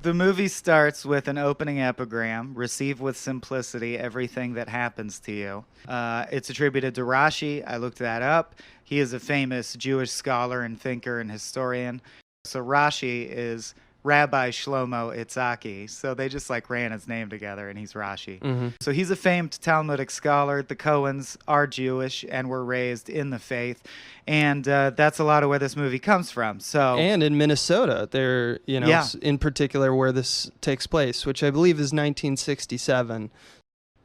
The movie starts with an opening epigram: receive with simplicity everything that happens to you. It's attributed to Rashi. I looked that up. He is a famous Jewish scholar and thinker and historian. So Rashi is Rabbi Shlomo Itzhaki. So they just like ran his name together, and he's Rashi. Mm-hmm. So he's a famed Talmudic scholar. The Coens are Jewish and were raised in the faith, and that's a lot of where this movie comes from. So And in Minnesota, they're, Yeah. in particular where this takes place, which I believe is 1967.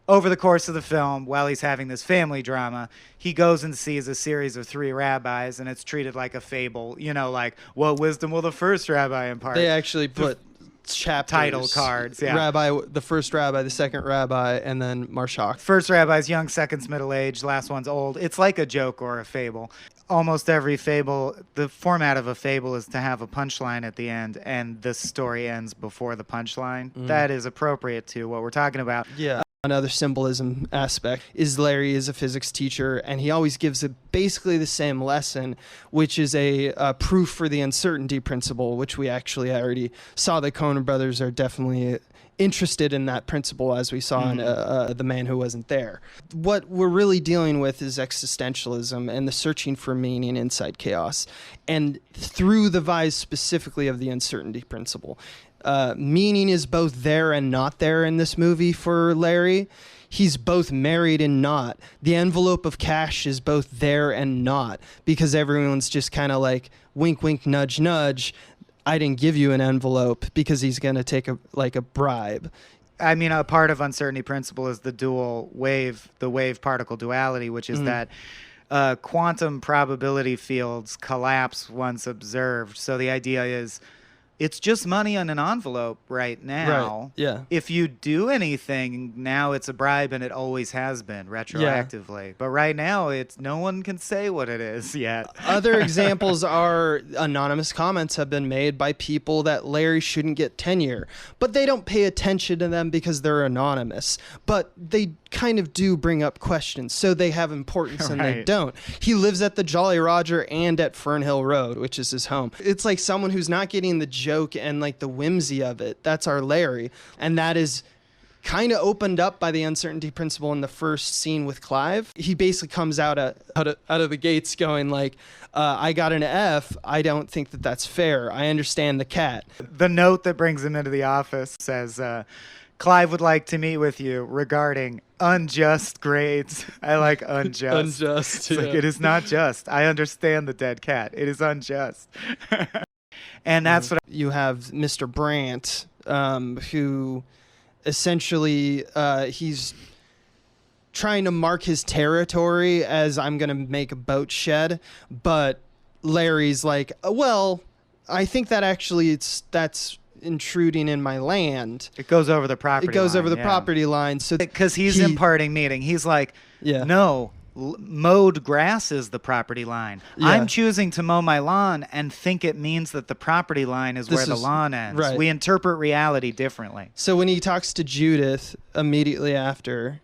over the course of the film, while he's having this family drama, he goes and sees a series of 3 rabbis, and it's treated like a fable. Like, what wisdom will the first rabbi impart? They actually put chapters, title cards, yeah. Rabbi, the first rabbi, the second rabbi, and then Marshak. First rabbi's young, second's middle-aged, last one's old. It's like a joke or a fable. Almost every fable, the format of a fable is to have a punchline at the end, and the story ends before the punchline. That is appropriate to what we're talking about. Yeah. Another symbolism aspect is Larry is a physics teacher, and he always gives basically the same lesson, which is a proof for the uncertainty principle, which we actually already saw the Coen brothers are definitely interested in that principle, as we saw in The Man Who Wasn't There. What we're really dealing with is existentialism and the searching for meaning inside chaos, and through the vise specifically of the uncertainty principle. Meaning is both there and not there in this movie for Larry. He's both married and not. The envelope of cash is both there and not, because everyone's just kind of like wink, wink, nudge, nudge. I didn't give you an envelope, because he's going to take a bribe. I mean, a part of uncertainty principle is the wave particle duality, which is that quantum probability fields collapse once observed. So the idea is, it's just money on an envelope right now. Right. Yeah. If you do anything, now it's a bribe, and it always has been retroactively. But right now, no one can say what it is yet. Other examples are anonymous comments have been made by people that Larry shouldn't get tenure, but they don't pay attention to them because they're anonymous. But they kind of do bring up questions, so they have importance and they don't. He lives at the Jolly Roger and at Fernhill Road, which is his home. It's like someone who's not getting the joke and like the whimsy of it. That's our Larry, and that is kind of opened up by the uncertainty principle in the first scene with Clive. He basically comes out of the gates going like, I got an F. I don't think that that's fair. I understand the cat. The note that brings him into the office says, Clive would like to meet with you regarding unjust grades. I like unjust. Unjust. It's like, it is not just. I understand the dead cat. It is unjust. And that's what you have Mr. Brandt, who essentially he's trying to mark his territory as I'm going to make a boat shed, but Larry's like, well, I think that actually that's intruding in my land. It goes over the property line. It goes over the property line. So because he's imparting meaning. He's like, no, mowed grass is the property line. Yeah. I'm choosing to mow my lawn and think it means that the property line is where the lawn ends. Right. We interpret reality differently. So when he talks to Judith immediately after,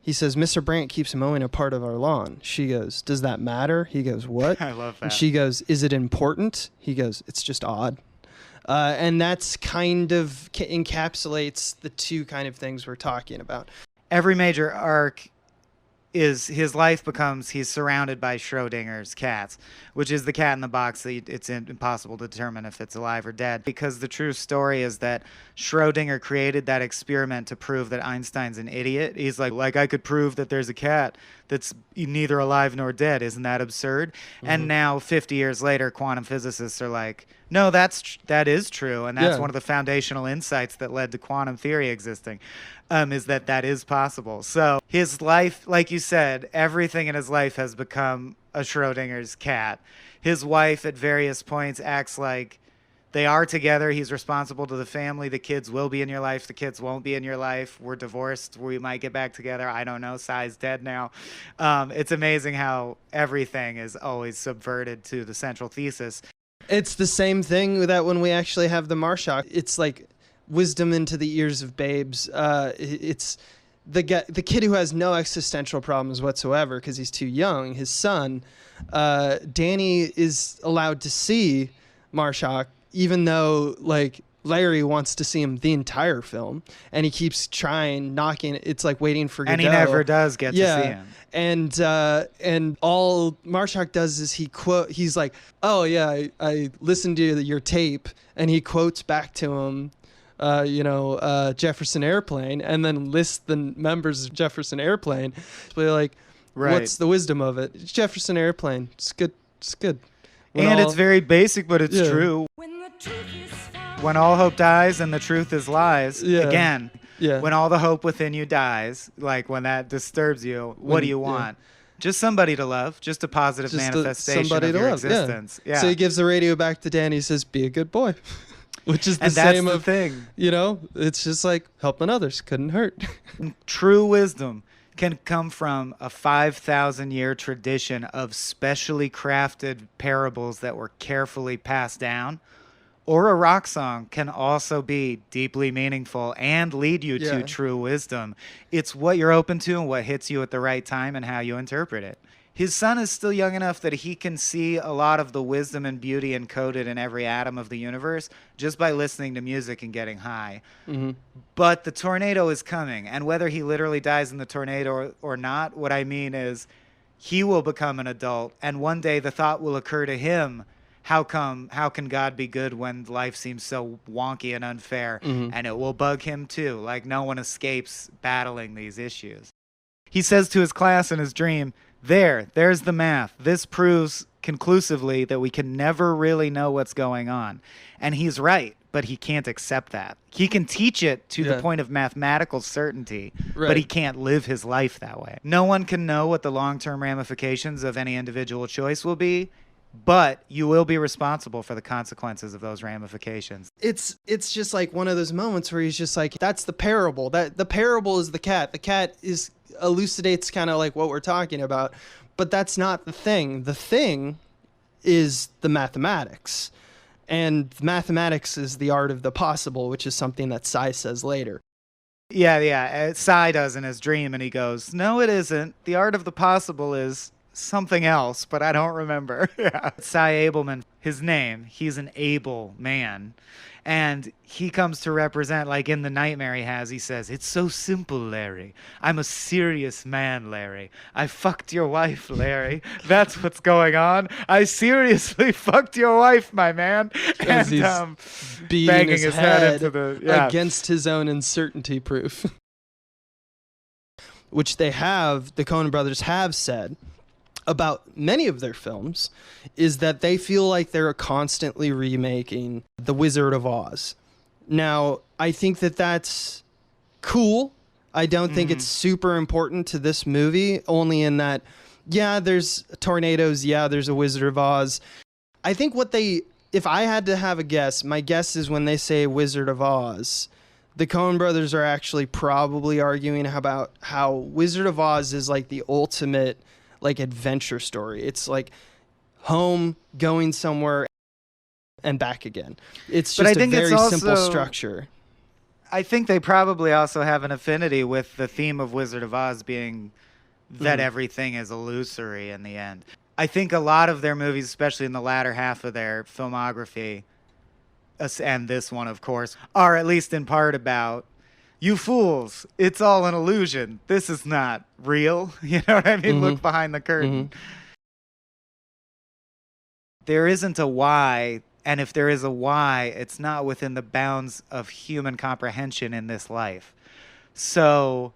he says, Mr. Brandt keeps mowing a part of our lawn. She goes, does that matter? He goes, what? I love that. And she goes, is it important? He goes, it's just odd. And that's kind of encapsulates the two kind of things we're talking about. Every major arc is his life becomes he's surrounded by Schrodinger's cats, which is the cat in the box that it's impossible to determine if it's alive or dead. Because the true story is that Schrodinger created that experiment to prove that Einstein's an idiot. He's like I could prove that there's a cat that's neither alive nor dead. Isn't that absurd? And now 50 years later, quantum physicists are like, no, that is true, and that's one of the foundational insights that led to quantum theory existing, is that is possible. So his life, like you said, everything in his life has become a Schrodinger's cat. His wife at various points acts like they are together. He's responsible to the family. The kids will be in your life. The kids won't be in your life. We're divorced. We might get back together. I don't know. Sai's dead now. It's amazing how everything is always subverted to the central thesis. It's the same thing that when we actually have the Marshak, it's like wisdom into the ears of babes. It's the kid who has no existential problems whatsoever because he's too young. His son, Danny, is allowed to see Marshak, even though like Larry wants to see him the entire film, and he keeps trying, knocking. It's like waiting for Godot. And he never does get to see him. And all Marshak does is he's like, oh yeah, I listened to your tape, and he quotes back to him, Jefferson Airplane, and then lists the members of Jefferson Airplane. So you're like, what's the wisdom of it? It's Jefferson Airplane. It's good. It's good. It's very basic, but it's true. When all hope dies and the truth is lies, again, when all the hope within you dies, like when that disturbs you, what do you want? Just somebody to love, just a positive manifestation of your existence. Yeah. So he gives the radio back to Dan. He says, be a good boy. Which is the same thing. It's just like helping others couldn't hurt. True wisdom can come from a 5,000-year tradition of specially crafted parables that were carefully passed down. Or a rock song can also be deeply meaningful and lead you to true wisdom. It's what you're open to and what hits you at the right time and how you interpret it. His son is still young enough that he can see a lot of the wisdom and beauty encoded in every atom of the universe just by listening to music and getting high. Mm-hmm. But the tornado is coming, and whether he literally dies in the tornado or not, what I mean is he will become an adult, and one day the thought will occur to him, how can God be good when life seems so wonky and unfair? Mm-hmm. And it will bug him too, like no one escapes battling these issues. He says to his class in his dream, there's the math. This proves conclusively that we can never really know what's going on. And he's right, but he can't accept that. He can teach it to the point of mathematical certainty, but he can't live his life that way. No one can know what the long-term ramifications of any individual choice will be, but you will be responsible for the consequences of those ramifications. It's just like one of those moments where he's just like, that's the parable. That the parable is the cat. The cat elucidates kind of like what we're talking about, but that's not the thing. The thing is the mathematics, and mathematics is the art of the possible, which is something that Sai says later. Yeah. Sai does in his dream, and he goes, no, it isn't. The art of the possible is something else, but I don't remember. Cy Abelman, his name, he's an able man. And he comes to represent, like in the nightmare he has, he says, it's so simple, Larry. I'm a serious man, Larry. I fucked your wife, Larry. That's what's going on. I seriously fucked your wife, my man. And he's beating banging his head into the against his own uncertainty proof. Which the Coen brothers have said about many of their films, is that they feel like they're constantly remaking The Wizard of Oz. Now, I think that that's cool. I don't think it's super important to this movie, only in that, there's tornadoes, there's a Wizard of Oz. I think if I had to have a guess, my guess is when they say Wizard of Oz, the Coen brothers are actually probably arguing about how Wizard of Oz is like the ultimate like adventure story. It's like home, going somewhere, and back again. It's just a very simple structure. I think they probably also have an affinity with the theme of Wizard of Oz being that everything is illusory in the end. I think a lot of their movies, especially in the latter half of their filmography, and this one, of course, are at least in part about, you fools, it's all an illusion. This is not real. You know what I mean? Look behind the curtain. There isn't a why, and if there is a why, it's not within the bounds of human comprehension in this life. So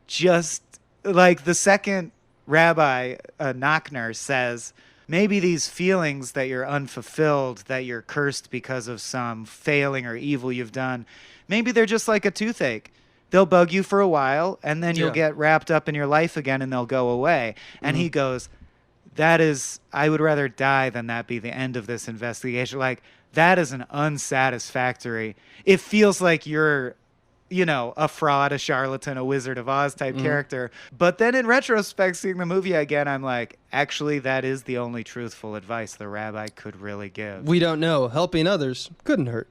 just like the second rabbi, Nachner, says, maybe these feelings that you're unfulfilled, that you're cursed because of some failing or evil you've done, maybe they're just like a toothache. They'll bug you for a while, and then you'll get wrapped up in your life again, and they'll go away. And he goes, I would rather die than that be the end of this investigation. Like, that is an unsatisfactory. It feels like you're, a fraud, a charlatan, a Wizard of Oz type character. But then in retrospect, seeing the movie again, I'm like, actually, that is the only truthful advice the rabbi could really give. We don't know. Helping others couldn't hurt.